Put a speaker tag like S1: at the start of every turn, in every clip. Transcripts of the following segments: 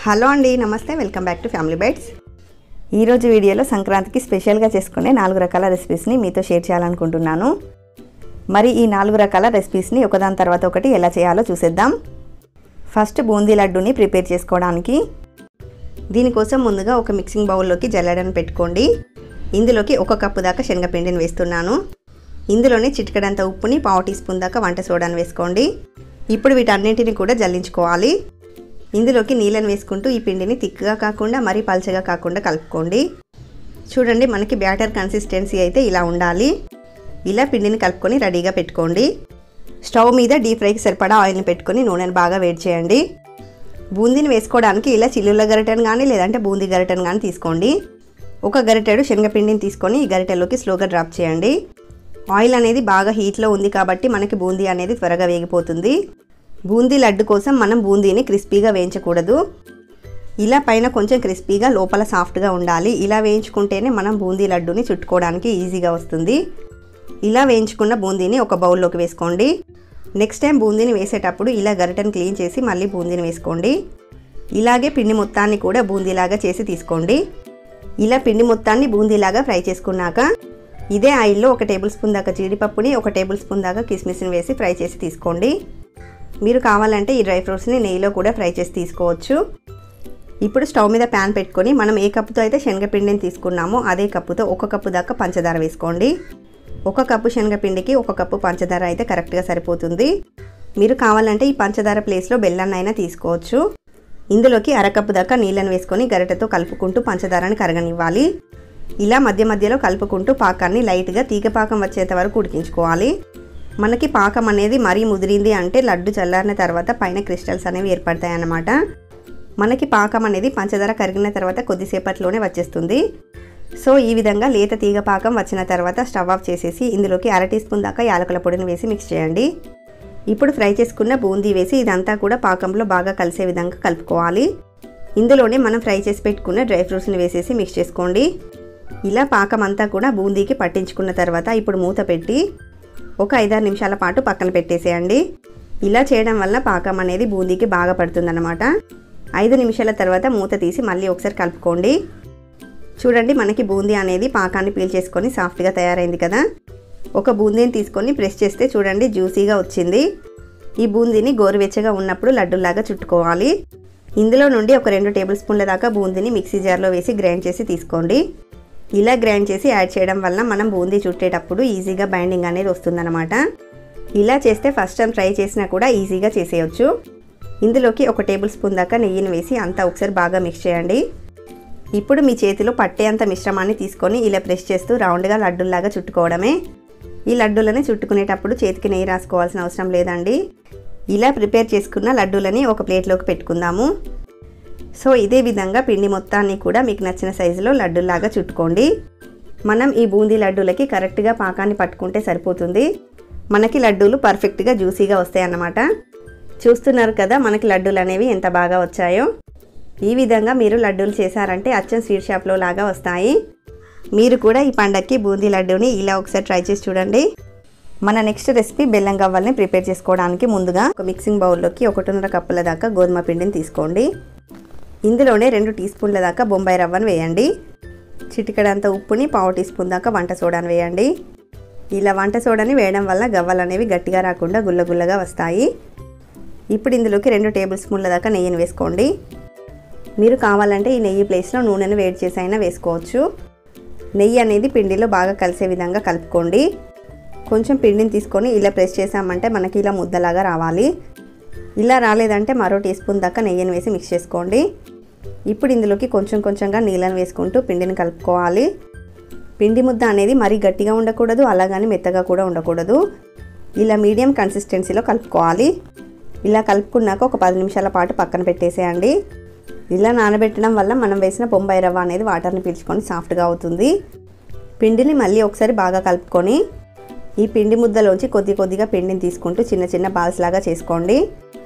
S1: Hello అండి, నమస్తే. Welcome back to family bytes. ఈరోజు వీడియోలో సంక్రాంతికి స్పెషల్గా చేసుకునే 4 రకాల రెసిపీస్ని మీతో షేర్ చేయాలనుకుంటున్నాను. మరి ఈ 4 రకాల రెసిపీస్ని ఒకదాని తర్వాత ఒకటి ఎలా చేయాలో చూసేద్దాం. ఫస్ట్ బూందీ లడ్డూని ప్రిపేర్ చేసుకోవడానికి దీనికోసం ముందుగా ఒక మిక్సింగ్ బౌల్లోకి జల్లెడను పెట్టుకోండి. ఇందులోకి 1 కప్పు దాకా శనగపిండిని వేస్తున్నాను. ఇందులోనే చిటికెడంత ఉప్పుని, 1/2 టీ స్పూన్ దాకా వంట సోడాను వేసుకోండి. ఇప్పుడు వీటన్నింటిని కూడా జల్లించుకోవాలి. ఇందులోకి నీళ్ళని వేసుకుంటూ ఈ పిండిని థిక్గా కాకుండా మరీ పల్చగా కాకుండా కలుపుకోండి. చూడండి, మనకి బ్యాటర్ కన్సిస్టెన్సీ అయితే ఇలా ఉండాలి. ఇలా పిండిని కలుపుకొని రెడీగా పెట్టుకోండి. స్టవ్ మీద డీప్ ఫ్రైకి సరిపడా ఆయిల్ని పెట్టుకొని నూనెను బాగా వేడి చేయండి. బూందీని వేసుకోవడానికి ఇలా చిల్లుల గరిటెను కానీ లేదంటే బూందీ గరిటెను కానీ తీసుకోండి. 1 గరిటెడు శనగపిండిని తీసుకొని ఈ గరిటెలోకి స్లోగా డ్రాప్ చేయండి. ఆయిల్ అనేది బాగా హీట్లో ఉంది కాబట్టి మనకి బూందీ అనేది త్వరగా వేగిపోతుంది. బూందీ లడ్డు కోసం మనం బూందీని క్రిస్పీగా వేయించకూడదు. ఇలా పైన కొంచెం క్రిస్పీగా లోపల సాఫ్ట్గా ఉండాలి. ఇలా వేయించుకుంటేనే మనం బూందీ లడ్డుని చుట్టుకోవడానికి ఈజీగా వస్తుంది. ఇలా వేయించుకున్న బూందీని ఒక బౌల్లోకి వేసుకోండి. నెక్స్ట్ టైం బూందీని వేసేటప్పుడు ఇలా గరిటెను క్లీన్ చేసి మళ్ళీ బూందీని వేసుకోండి. ఇలాగే పిండి మొత్తాన్ని కూడా బూందీలాగా చేసి తీసుకోండి. ఇలా పిండి మొత్తాన్ని బూందీలాగా ఫ్రై చేసుకున్నాక ఇదే ఆయిల్లో 1 టేబుల్ స్పూన్ దాకా జీడిపప్పుని, 1 టేబుల్ స్పూన్ దాకా కిస్మిస్ని వేసి ఫ్రై చేసి తీసుకోండి. మీరు కావాలంటే ఈ డ్రై ఫ్రూట్స్ని నెయ్యిలో కూడా ఫ్రై చేసి తీసుకోవచ్చు. ఇప్పుడు స్టవ్ మీద ప్యాన్ పెట్టుకొని మనం ఏ కప్పుతో అయితే శనగపిండిని తీసుకున్నామో అదే కప్పుతో 1 కప్పు దాకా పంచదార వేసుకోండి. 1 కప్పు శనగపిండికి 1 కప్పు పంచదార అయితే కరెక్ట్గా సరిపోతుంది. మీరు కావాలంటే ఈ పంచదార ప్లేస్లో బెల్లాన్ని అయినా తీసుకోవచ్చు. ఇందులోకి 1/2 కప్పు దాకా నీళ్ళని వేసుకొని గరిటెతో కలుపుకుంటూ పంచదారని కరగనివ్వాలి. ఇలా మధ్య మధ్యలో కలుపుకుంటూ పాకాన్ని లైట్గా తీగ పాకం వచ్చేంత వరకు ఉడికించుకోవాలి. మనకి పాకం అనేది మరీ ముదిరింది అంటే లడ్డు చల్లారిన తర్వాత పైన క్రిస్టల్స్ అనేవి ఏర్పడతాయి అన్నమాట. మనకి పాకం అనేది పంచదార కరిగిన తర్వాత కొద్దిసేపట్లోనే వచ్చేస్తుంది. సో ఈ విధంగా లేత తీగ పాకం వచ్చిన తర్వాత స్టవ్ ఆఫ్ చేసేసి ఇందులోకి 1/2 టీ స్పూన్ దాకా యాలకుల పొడిని వేసి మిక్స్ చేయండి. ఇప్పుడు ఫ్రై చేసుకున్న బూందీ వేసి ఇదంతా కూడా పాకంలో బాగా కలిసే విధంగా కలుపుకోవాలి. ఇందులోనే మనం ఫ్రై చేసి పెట్టుకున్న డ్రై ఫ్రూట్స్ని వేసేసి మిక్స్ చేసుకోండి. ఇలా పాకం అంతా కూడా బూందీకి పట్టించుకున్న తర్వాత ఇప్పుడు మూత పెట్టి ఒక 5-6 నిమిషాల పాటు పక్కన పెట్టేసేయండి. ఇలా చేయడం వల్ల పాకం అనేది బూందీకి బాగా పడుతుందన్నమాట. 5 నిమిషాల తర్వాత మూత తీసి మళ్ళీ ఒకసారి కలుపుకోండి. చూడండి, మనకి బూందీ అనేది పాకాన్ని పీల్చేసుకొని సాఫ్ట్గా తయారైంది కదా. ఒక బూందీని తీసుకొని ప్రెస్ చేస్తే చూడండి జ్యూసీగా వచ్చింది. ఈ బూందీని గోరువెచ్చగా ఉన్నప్పుడు లడ్డూలాగా చుట్టుకోవాలి. ఇందులో నుండి ఒక 2 టేబుల్ స్పూన్ల దాకా బూందీని మిక్సీ జార్లో వేసి గ్రైండ్ చేసి తీసుకోండి. ఇలా గ్రైండ్ చేసి యాడ్ చేయడం వల్ల మనం బూందీ చుట్టేటప్పుడు ఈజీగా బైండింగ్ అనేది వస్తుందన్నమాట. ఇలా చేస్తే ఫస్ట్ టైం ట్రై చేసినా కూడా ఈజీగా చేసేయచ్చు. ఇందులోకి 1 టేబుల్ స్పూన్ దాకా నెయ్యిని వేసి అంతా ఒకసారి బాగా మిక్స్ చేయండి. ఇప్పుడు మీ చేతిలో పట్టేంత మిశ్రమాన్ని తీసుకొని ఇలా ప్రెస్ చేస్తూ రౌండ్గా లడ్డూల్లాగా చుట్టుకోవడమే. ఈ లడ్డూలని చుట్టుకునేటప్పుడు చేతికి నెయ్యి రాసుకోవాల్సిన అవసరం లేదండి. ఇలా ప్రిపేర్ చేసుకున్న లడ్డూలని ఒక ప్లేట్లోకి పెట్టుకుందాము. సో ఇదే విధంగా పిండి మొత్తాన్ని కూడా మీకు నచ్చిన సైజులో లడ్డూలాగా చుట్టుకోండి. మనం ఈ బూందీ లడ్డూలకి కరెక్ట్గా పాకాన్ని పట్టుకుంటే సరిపోతుంది. మనకి లడ్డూలు పర్ఫెక్ట్గా జ్యూసీగా వస్తాయి అన్నమాట. చూస్తున్నారు కదా మనకి లడ్డూలు అనేవి ఎంత బాగా వచ్చాయో. ఈ విధంగా మీరు లడ్డూలు చేశారంటే అచ్చం స్వీట్ షాప్లో లాగా వస్తాయి. మీరు కూడా ఈ పండగకి బూందీ లడ్డూని ఇలా ఒకసారి ట్రై చేసి చూడండి. మన నెక్స్ట్ రెసిపీ బెల్లం గవ్వల్ని ప్రిపేర్ చేసుకోవడానికి ముందుగా ఒక మిక్సింగ్ బౌల్లోకి 1.5 కప్పుల దాకా గోధుమ పిండిని తీసుకోండి. ఇందులోనే 2 టీ స్పూన్ల దాకా బొంబాయి రవ్వను వేయండి. చిటికెడంత ఉప్పుని, 1/2 టీ స్పూన్ దాకా వంట సోడాను వేయండి. ఇలా వంట సోడాని వేయడం వల్ల గవ్వలు అనేవి గట్టిగా రాకుండా గుల్లగుల్లగా వస్తాయి. ఇప్పుడు ఇందులోకి 2 టేబుల్ స్పూన్ల దాకా నెయ్యిని వేసుకోండి. మీరు కావాలంటే ఈ నెయ్యి ప్లేస్లో నూనెను వేడి చేసి అయినా వేసుకోవచ్చు. నెయ్యి అనేది పిండిలో బాగా కలిసే విధంగా కలుపుకోండి. కొంచెం పిండిని తీసుకొని ఇలా ప్రెస్ చేసామంటే మనకి ఇలా ముద్దలాగా రావాలి. ఇలా రాలేదంటే మరో టీ స్పూన్ దాకా నెయ్యిని వేసి మిక్స్ చేసుకోండి. ఇప్పుడు ఇందులోకి కొంచెం కొంచెంగా నీళ్ళని వేసుకుంటూ పిండిని కలుపుకోవాలి. పిండి ముద్ద అనేది మరీ గట్టిగా ఉండకూడదు, అలాగని మెత్తగా కూడా ఉండకూడదు. ఇలా మీడియం కన్సిస్టెన్సీలో కలుపుకోవాలి. ఇలా కలుపుకున్నాక ఒక 10 నిమిషాల పాటు పక్కన పెట్టేసేయండి. ఇలా నానబెట్టడం వల్ల మనం వేసిన బొంబాయి రవ్వ అనేది వాటర్ని పీల్చుకొని సాఫ్ట్గా అవుతుంది. పిండిని మళ్ళీ ఒకసారి బాగా కలుపుకొని ఈ పిండి ముద్దలోంచి కొద్దిగా పిండిని తీసుకుంటూ చిన్న చిన్న బాల్స్ లాగా చేసుకోండి.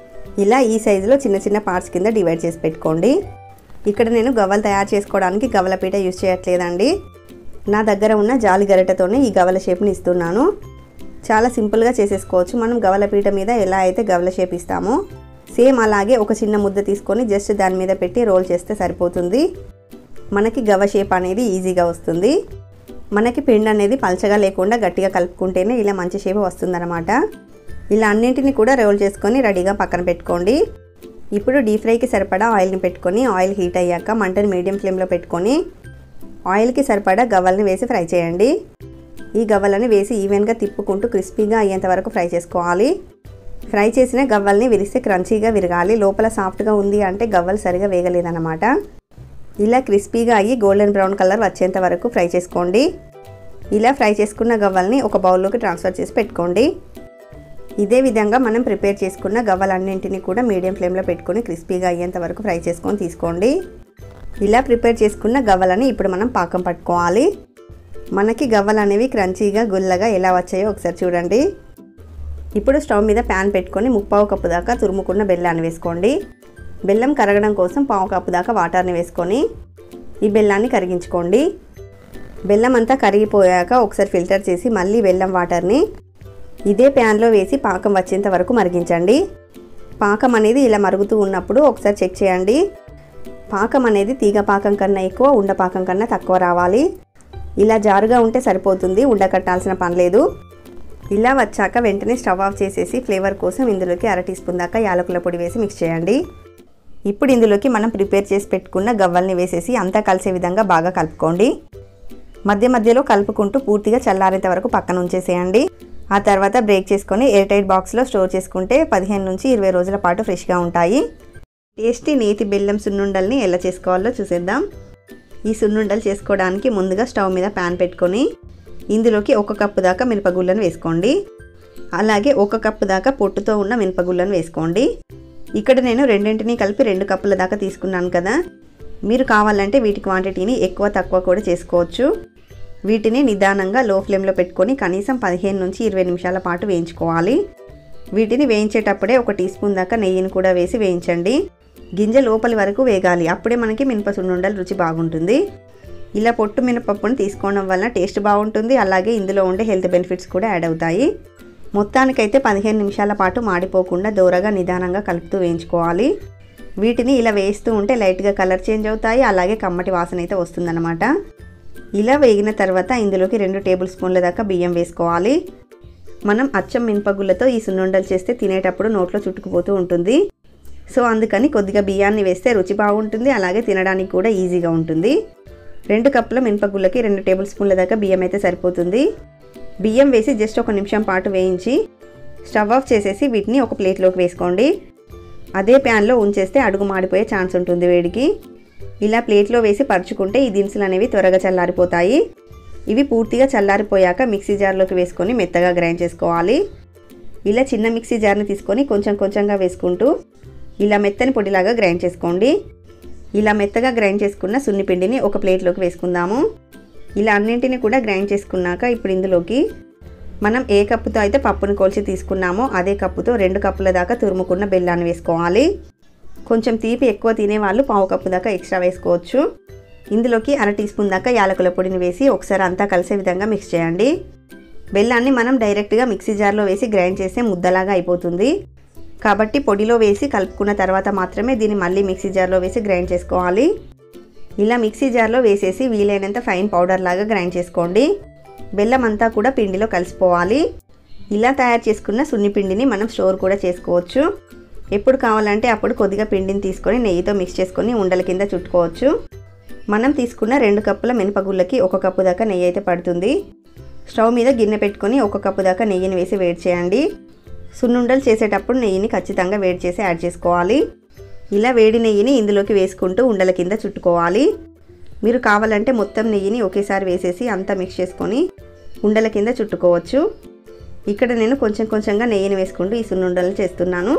S1: ఇలా ఈ సైజులో చిన్న చిన్న పార్ట్స్ కింద డివైడ్ చేసి పెట్టుకోండి. ఇక్కడ నేను గవ్వలు తయారు చేసుకోవడానికి గవ్వల పీట యూజ్ చేయట్లేదండి. నా దగ్గర ఉన్న జాలి గరిటెతోనే ఈ గవ్వల షేప్ని ఇస్తున్నాను. చాలా సింపుల్గా చేసేసుకోవచ్చు. మనం గవ్వల పీట మీద ఎలా అయితే గవ్వల షేప్ ఇస్తామో సేమ్ అలాగే ఒక చిన్న ముద్ద తీసుకొని జస్ట్ దాని మీద పెట్టి రోల్ చేస్తే సరిపోతుంది. మనకి గవ్వ షేప్ అనేది ఈజీగా వస్తుంది. మనకి పిండి అనేది పల్చగా లేకుండా గట్టిగా కలుపుకుంటేనే ఇలా మంచి షేప్ వస్తుందన్నమాట. ఇలా అన్నింటినీ కూడా రోల్ చేసుకొని రెడీగా పక్కన పెట్టుకోండి. ఇప్పుడు డీప్ ఫ్రైకి సరిపడా ఆయిల్ని పెట్టుకొని ఆయిల్ హీట్ అయ్యాక మంటని మీడియం ఫ్లేమ్లో పెట్టుకొని ఆయిల్కి సరిపడా గవ్వల్ని వేసి ఫ్రై చేయండి. ఈ గవ్వలని వేసి ఈవెన్గా తిప్పుకుంటూ క్రిస్పీగా అయ్యేంత వరకు ఫ్రై చేసుకోవాలి. ఫ్రై చేసిన గవ్వల్ని విరిస్తే క్రంచీగా విరగాలి. లోపల సాఫ్ట్గా ఉంది అంటే గవ్వలు సరిగా వేగలేదన్నమాట. ఇలా క్రిస్పీగా అయ్యి గోల్డెన్ బ్రౌన్ కలర్ వచ్చేంత వరకు ఫ్రై చేసుకోండి. ఇలా ఫ్రై చేసుకున్న గవ్వల్ని ఒక బౌల్లోకి ట్రాన్స్ఫర్ చేసి పెట్టుకోండి. ఇదే విధంగా మనం ప్రిపేర్ చేసుకున్న గవ్వలన్నింటినీ కూడా మీడియం ఫ్లేమ్లో పెట్టుకొని క్రిస్పీగా అయ్యేంత వరకు ఫ్రై చేసుకొని తీసుకోండి. ఇలా ప్రిపేర్ చేసుకున్న గవ్వలని ఇప్పుడు మనం పాకం పట్టుకోవాలి. మనకి గవ్వలు అనేవి క్రంచీగా గుల్లగా ఎలా వచ్చాయో ఒకసారి చూడండి. ఇప్పుడు స్టవ్ మీద ప్యాన్ పెట్టుకొని 1/4 కప్పు దాకా తురుముకున్న బెల్లాన్ని వేసుకోండి. బెల్లం కరగడం కోసం 1/4 కప్పు దాకా వాటర్ని వేసుకొని ఈ బెల్లాన్ని కరిగించుకోండి. బెల్లం అంతా కరిగిపోయాక ఒకసారి ఫిల్టర్ చేసి మళ్ళీ బెల్లం వాటర్ని ఇదే ప్యాన్లో వేసి పాకం వచ్చేంత వరకు మరిగించండి. పాకం అనేది ఇలా మరుగుతూ ఉన్నప్పుడు ఒకసారి చెక్ చేయండి. పాకం అనేది తీగ పాకం కన్నా ఎక్కువ, ఉండపాకం కన్నా తక్కువ రావాలి. ఇలా జారుగా ఉంటే సరిపోతుంది, ఉండకట్టాల్సిన పని లేదు. ఇలా వచ్చాక వెంటనే స్టవ్ ఆఫ్ చేసేసి ఫ్లేవర్ కోసం ఇందులోకి 1/2 టీ స్పూన్ దాకా యాలకుల పొడి వేసి మిక్స్ చేయండి. ఇప్పుడు ఇందులోకి మనం ప్రిపేర్ చేసి పెట్టుకున్న గవ్వల్ని వేసేసి అంతా కలిసే విధంగా బాగా కలుపుకోండి. మధ్య మధ్యలో కలుపుకుంటూ పూర్తిగా చల్లారేంత వరకు పక్కన ఉంచేసేయండి. ఆ తర్వాత బ్రేక్ చేసుకొని ఎయిర్ టైట్ బాక్స్లో స్టోర్ చేసుకుంటే 15 నుంచి 20 రోజుల పాటు ఫ్రెష్గా ఉంటాయి. టేస్టీ నేతి బెల్లం సున్నుండల్ని ఎలా చేసుకోవాలో చూసేద్దాం. ఈ సున్నుండలు చేసుకోవడానికి ముందుగా స్టవ్ మీద ప్యాన్ పెట్టుకొని ఇందులోకి 1 కప్పు దాకా మినపగుళ్ళను వేసుకోండి. అలాగే 1 కప్పు దాకా పొట్టుతో ఉన్న మినపగుళ్ళను వేసుకోండి. ఇక్కడ నేను రెండింటినీ కలిపి 2 కప్పుల దాకా తీసుకున్నాను కదా. మీరు కావాలంటే వీటి క్వాంటిటీని ఎక్కువ తక్కువ కూడా చేసుకోవచ్చు. వీటిని నిదానంగా లో ఫ్లేమ్లో పెట్టుకొని కనీసం 15 నుంచి 20 నిమిషాల పాటు వేయించుకోవాలి. వీటిని వేయించేటప్పుడే 1 టీ స్పూన్ దాకా నెయ్యిని కూడా వేసి వేయించండి. గింజ లోపలి వరకు వేగాలి, అప్పుడే మనకి మినప సున్నుండలు రుచి బాగుంటుంది. ఇలా పొట్టు మినపప్పును తీసుకోవడం వలన టేస్ట్ బాగుంటుంది. అలాగే ఇందులో ఉండే హెల్త్ బెనిఫిట్స్ కూడా యాడ్ అవుతాయి. మొత్తానికైతే 15 నిమిషాల పాటు మాడిపోకుండా దూరగా నిదానంగా కలుపుతూ వేయించుకోవాలి. వీటిని ఇలా వేస్తూ ఉంటే లైట్గా కలర్ చేంజ్ అవుతాయి. అలాగే కమ్మటి వాసన అయితే వస్తుందన్నమాట. ఇలా వేగిన తర్వాత ఇందులోకి 2 టేబుల్ స్పూన్ల దాకా బియ్యం వేసుకోవాలి. మనం అచ్చం మినపగుళ్ళతో ఈ సున్నుండలు చేస్తే తినేటప్పుడు నోట్లో చుట్టుకుపోతూ ఉంటుంది. సో అందుకని కొద్దిగా బియ్యాన్ని వేస్తే రుచి బాగుంటుంది. అలాగే తినడానికి కూడా ఈజీగా ఉంటుంది. 2 కప్పుల మినపగుళ్ళకి 2 టేబుల్ స్పూన్ల దాకా బియ్యం అయితే సరిపోతుంది. బియ్యం వేసి జస్ట్ 1 నిమిషం పాటు వేయించి స్టవ్ ఆఫ్ చేసేసి వీటిని ఒక ప్లేట్లోకి వేసుకోండి. అదే ప్యాన్లో ఉంచేస్తే అడుగు మాడిపోయే ఛాన్స్ ఉంటుంది వేడికి. ఇలా ప్లేట్లో వేసి పరుచుకుంటే ఈ దినుసులు అనేవి త్వరగా చల్లారిపోతాయి. ఇవి పూర్తిగా చల్లారిపోయాక మిక్సీ జార్లోకి వేసుకొని మెత్తగా గ్రైండ్ చేసుకోవాలి. ఇలా చిన్న మిక్సీ జార్ని తీసుకొని కొంచెం కొంచెంగా వేసుకుంటూ ఇలా మెత్తని పొడిలాగా గ్రైండ్ చేసుకోండి. ఇలా మెత్తగా గ్రైండ్ చేసుకున్న సున్నిపిండిని ఒక ప్లేట్లోకి వేసుకుందాము. ఇలా అన్నింటినీ కూడా గ్రైండ్ చేసుకున్నాక ఇప్పుడు ఇందులోకి మనం ఏ కప్పుతో అయితే పప్పును కొలిచి తీసుకున్నామో అదే కప్పుతో 2 కప్పుల దాకా తురుముకున్న బెల్లాన్ని వేసుకోవాలి. కొంచెం తీపి ఎక్కువ తినేవాళ్ళు 1/4 కప్పు దాకా ఎక్స్ట్రా వేసుకోవచ్చు. ఇందులోకి 1/2 టీ స్పూన్ దాకా యాలకుల పొడిని వేసి ఒకసారి అంతా కలిసే విధంగా మిక్స్ చేయండి. బెల్లాన్ని మనం డైరెక్ట్గా మిక్సీ జార్లో వేసి గ్రైండ్ చేస్తే ముద్దలాగా అయిపోతుంది. కాబట్టి పొడిలో వేసి కలుపుకున్న తర్వాత మాత్రమే దీన్ని మళ్ళీ మిక్సీ జార్లో వేసి గ్రైండ్ చేసుకోవాలి. ఇలా మిక్సీ జార్లో వేసేసి వీలైనంత ఫైన్ పౌడర్ లాగా గ్రైండ్ చేసుకోండి. బెల్లం అంతా కూడా పిండిలో కలిసిపోవాలి. ఇలా తయారు చేసుకున్న సున్నిపిండిని మనం స్టోర్ కూడా చేసుకోవచ్చు. ఎప్పుడు కావాలంటే అప్పుడు కొద్దిగా పిండిని తీసుకొని నెయ్యితో మిక్స్ చేసుకొని ఉండల కింద చుట్టుకోవచ్చు. మనం తీసుకున్న 2 కప్పుల మినపగుళ్ళకి 1 కప్పు దాకా నెయ్యి అయితే పడుతుంది. స్టవ్ మీద గిన్నె పెట్టుకొని 1 కప్పు దాకా నెయ్యిని వేసి వేడి చేయండి. సున్నుండలు చేసేటప్పుడు నెయ్యిని ఖచ్చితంగా వేడి చేసి యాడ్ చేసుకోవాలి. ఇలా వేడి నెయ్యిని ఇందులోకి వేసుకుంటూ ఉండల కింద చుట్టుకోవాలి. మీరు కావాలంటే మొత్తం నెయ్యిని ఒకేసారి వేసేసి అంతా మిక్స్ చేసుకొని ఉండల కింద చుట్టుకోవచ్చు. ఇక్కడ నేను కొంచెం కొంచెంగా నెయ్యిని వేసుకుంటూ ఈ సున్నుండలు చేస్తున్నాను.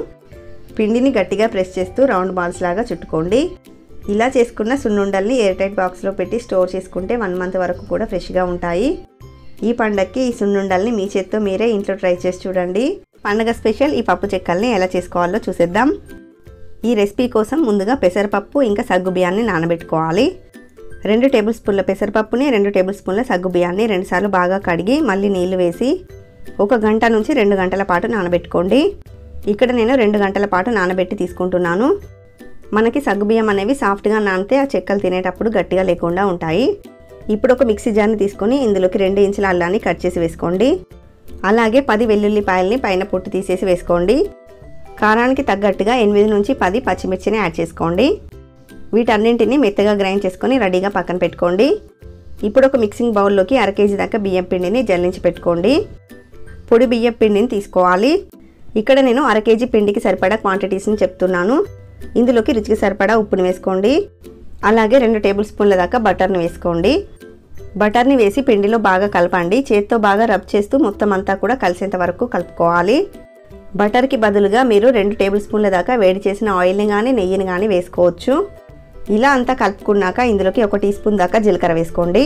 S1: పిండిని గట్టిగా ప్రెస్ చేస్తూ రౌండ్ బాల్స్ లాగా చుట్టుకోండి. ఇలా చేసుకున్న సున్నుండల్ని ఎయిర్ టైట్ బాక్స్లో పెట్టి స్టోర్ చేసుకుంటే 1 మంత్ వరకు కూడా ఫ్రెష్గా ఉంటాయి. ఈ పండగకి ఈ సున్నుండల్ని మీ చేత్తో మీరే ఇంట్లో ట్రై చేసి చూడండి. పండగ స్పెషల్ ఈ పప్పు చెక్కల్ని ఎలా చేసుకోవాలో చూసేద్దాం. ఈ రెసిపీ కోసం ముందుగా పెసరపప్పు ఇంకా సగ్గుబియ్యాన్ని నానబెట్టుకోవాలి. 2 టేబుల్ స్పూన్ల పెసరపప్పుని 2 టేబుల్ స్పూన్ల సగ్గుబియ్యాన్ని 2 సార్లు బాగా కడిగి మళ్ళీ నీళ్లు వేసి 1 గంట నుంచి 2 గంటల పాటు నానబెట్టుకోండి. ఇక్కడ నేను 2 గంటల పాటు నానబెట్టి తీసుకుంటున్నాను. మనకి సగ్గుబియ్యం అనేవి సాఫ్ట్గా నానితే ఆ చెక్కలు తినేటప్పుడు గట్టిగా లేకుండా ఉంటాయి. ఇప్పుడు ఒక మిక్సీ జార్ని తీసుకొని ఇందులోకి 2 ఇంచుల అల్లాన్ని కట్ చేసి వేసుకోండి. అలాగే 10 వెల్లుల్లిపాయల్ని పైన పొట్టు తీసేసి వేసుకోండి. కారానికి తగ్గట్టుగా 8 నుంచి 10 పచ్చిమిర్చిని యాడ్ చేసుకోండి. వీటన్నింటినీ మెత్తగా గ్రైండ్ చేసుకొని రెడీగా పక్కన పెట్టుకోండి. ఇప్పుడు ఒక మిక్సింగ్ బౌల్లోకి 1/2 కేజీ దాకా బియ్యం పిండిని జల్లించి పెట్టుకోండి. పొడి బియ్యం పిండిని తీసుకోవాలి. ఇక్కడ నేను 1/2 కేజీ పిండికి సరిపడా క్వాంటిటీస్ని చెప్తున్నాను. ఇందులోకి రుచికి సరిపడా ఉప్పుని వేసుకోండి. అలాగే 2 టేబుల్ స్పూన్ల దాకా బటర్ని వేసుకోండి. బటర్ని వేసి పిండిలో బాగా కలపండి. చేత్తో బాగా రబ్ చేస్తూ మొత్తం అంతా కూడా కలిసేంత వరకు కలుపుకోవాలి. బటర్కి బదులుగా మీరు 2 టేబుల్ స్పూన్ల దాకా వేడి చేసిన ఆయిల్ని కానీ నెయ్యిని కానీ వేసుకోవచ్చు. ఇలా అంతా కలుపుకున్నాక ఇందులోకి 1 టీ స్పూన్ దాకా జీలకర్ర వేసుకోండి.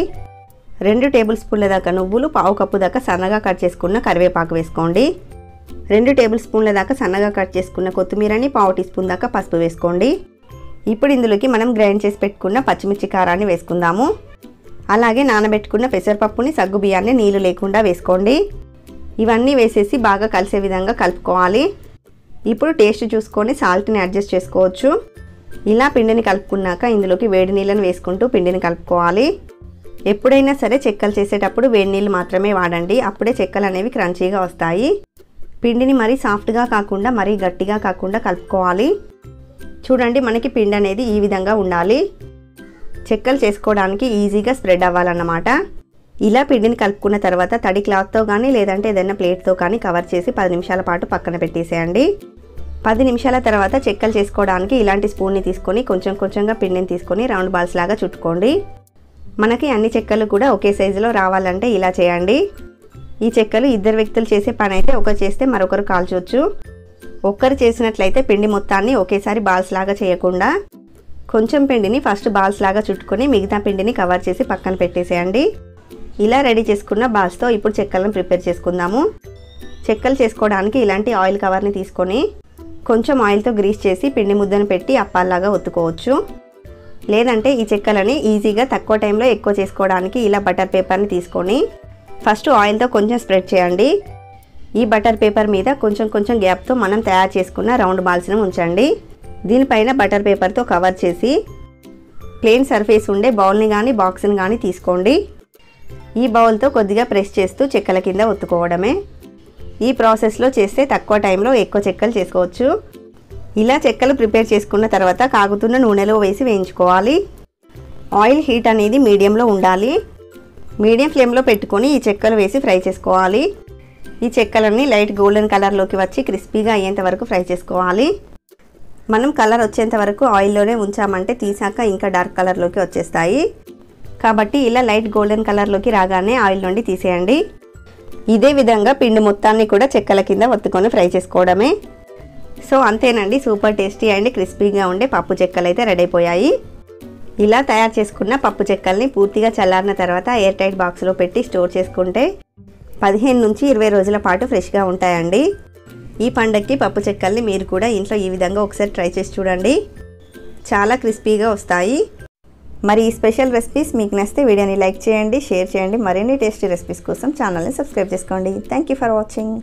S1: 2 టేబుల్ స్పూన్ల దాకా నువ్వులు, 1/2 కప్పు దాకా సన్నగా కట్ చేసుకున్న కరివేపాకు వేసుకోండి. 2 టేబుల్ స్పూన్ల దాకా సన్నగా కట్ చేసుకున్న కొత్తిమీరని, 1/2 టీ స్పూన్ దాకా పసుపు వేసుకోండి. ఇప్పుడు ఇందులోకి మనం గ్రైండ్ చేసి పెట్టుకున్న పచ్చిమిర్చి కారాన్ని వేసుకుందాము. అలాగే నానబెట్టుకున్న పెసరపప్పుని, సగ్గు బియ్యాన్ని నీళ్లు లేకుండా వేసుకోండి. ఇవన్నీ వేసేసి బాగా కలిసే విధంగా కలుపుకోవాలి. ఇప్పుడు టేస్ట్ చూసుకొని సాల్ట్ని అడ్జస్ట్ చేసుకోవచ్చు. ఇలా పిండిని కలుపుకున్నాక ఇందులోకి వేడి నీళ్ళని వేసుకుంటూ పిండిని కలుపుకోవాలి. ఎప్పుడైనా సరే చెక్కలు చేసేటప్పుడు వేడి నీళ్ళు మాత్రమే వాడండి. అప్పుడే చెక్కలు అనేవి క్రంచీగా వస్తాయి. పిండిని మరీ సాఫ్ట్గా కాకుండా మరీ గట్టిగా కాకుండా కలుపుకోవాలి. చూడండి, మనకి పిండి అనేది ఈ విధంగా ఉండాలి. చెక్కలు చేసుకోవడానికి ఈజీగా స్ప్రెడ్ అవ్వాలన్నమాట. ఇలా పిండిని కలుపుకున్న తర్వాత తడి క్లాత్తో కానీ లేదంటే ఏదైనా ప్లేట్తో కానీ కవర్ చేసి 10 నిమిషాల పాటు పక్కన పెట్టేసేయండి. 10 నిమిషాల తర్వాత చెక్కలు చేసుకోవడానికి ఇలాంటి స్పూన్ని తీసుకొని కొంచెం కొంచెంగా పిండిని తీసుకొని రౌండ్ బాల్స్ లాగా చుట్టుకోండి. మనకి అన్ని చెక్కలు కూడా ఒకే సైజులో రావాలంటే ఇలా చేయండి. ఈ చెక్కలు 2 వ్యక్తులు చేసే పని అయితే ఒకరు చేస్తే మరొకరు కాల్చవచ్చు. ఒక్కరు చేసినట్లయితే పిండి మొత్తాన్ని ఒకేసారి బాల్స్ లాగా చేయకుండా కొంచెం పిండిని ఫస్ట్ బాల్స్ లాగా చుట్టుకొని మిగతా పిండిని కవర్ చేసి పక్కన పెట్టేసేయండి. ఇలా రెడీ చేసుకున్న బాల్స్తో ఇప్పుడు చెక్కలను ప్రిపేర్ చేసుకుందాము. చెక్కలు చేసుకోవడానికి ఇలాంటి ఆయిల్ కవర్ని తీసుకొని కొంచెం ఆయిల్తో గ్రీస్ చేసి పిండి ముద్దను పెట్టి అప్పాల్లాగా ఒత్తుకోవచ్చు. లేదంటే ఈ చెక్కలని ఈజీగా తక్కువ టైంలో ఎక్కువ చేసుకోవడానికి ఇలా బటర్ పేపర్ని తీసుకొని ఫస్ట్ ఆయిల్తో కొంచెం స్ప్రెడ్ చేయండి. ఈ బటర్ పేపర్ మీద కొంచెం కొంచెం గ్యాప్తో మనం తయారు చేసుకున్న రౌండ్ బాల్స్ని ఉంచండి. దీనిపైన బటర్ పేపర్తో కవర్ చేసి ప్లెయిన్ సర్ఫేస్ ఉండే బౌల్ని కానీ బాక్స్ని కానీ తీసుకోండి. ఈ బౌల్తో కొద్దిగా ప్రెస్ చేస్తూ చెక్కల కింద ఒత్తుకోవడమే. ఈ ప్రాసెస్లో చేస్తే తక్కువ టైంలో ఎక్కువ చెక్కలు చేసుకోవచ్చు. ఇలా చెక్కలు ప్రిపేర్ చేసుకున్న తర్వాత కాగుతున్న నూనెలో వేసి వేయించుకోవాలి. ఆయిల్ హీట్ అనేది మీడియంలో ఉండాలి. మీడియం ఫ్లేమ్లో పెట్టుకొని ఈ చెక్కలు వేసి ఫ్రై చేసుకోవాలి. ఈ చెక్కలన్నీ లైట్ గోల్డెన్ కలర్లోకి వచ్చి క్రిస్పీగా అయ్యేంత వరకు ఫ్రై చేసుకోవాలి. మనం కలర్ వచ్చేంత వరకు ఆయిల్లోనే ఉంచామంటే తీసాక ఇంకా డార్క్ కలర్లోకి వచ్చేస్తాయి. కాబట్టి ఇలా లైట్ గోల్డెన్ కలర్లోకి రాగానే ఆయిల్ నుండి తీసేయండి. ఇదే విధంగా పిండి మొత్తాన్ని కూడా చెక్కల కింద ఒత్తుకొని ఫ్రై చేసుకోవడమే. సో అంతేనండి, సూపర్ టేస్టీ అండ్ క్రిస్పీగా ఉండే పప్పు చెక్కలు అయితే రెడీ అయిపోయాయి. ఇలా తయారు చేసుకున్న పప్పు చెక్కల్ని పూర్తిగా చల్లారిన తర్వాత ఎయిర్ టైట్ బాక్స్లో పెట్టి స్టోర్ చేసుకుంటే 15 నుంచి 20 రోజుల పాటు ఫ్రెష్గా ఉంటాయండి. ఈ పండగకి పప్పు చెక్కల్ని మీరు కూడా ఇంట్లో ఈ విధంగా ఒకసారి ట్రై చేసి చూడండి. చాలా క్రిస్పీగా వస్తాయి. మరి ఈ స్పెషల్ రెసిపీస్ మీకు నచ్చితే వీడియోని లైక్ చేయండి, షేర్ చేయండి. మరిన్ని టేస్టీ రెసిపీస్ కోసం ఛానల్ని సబ్స్క్రైబ్ చేసుకోండి. Thank you for watching.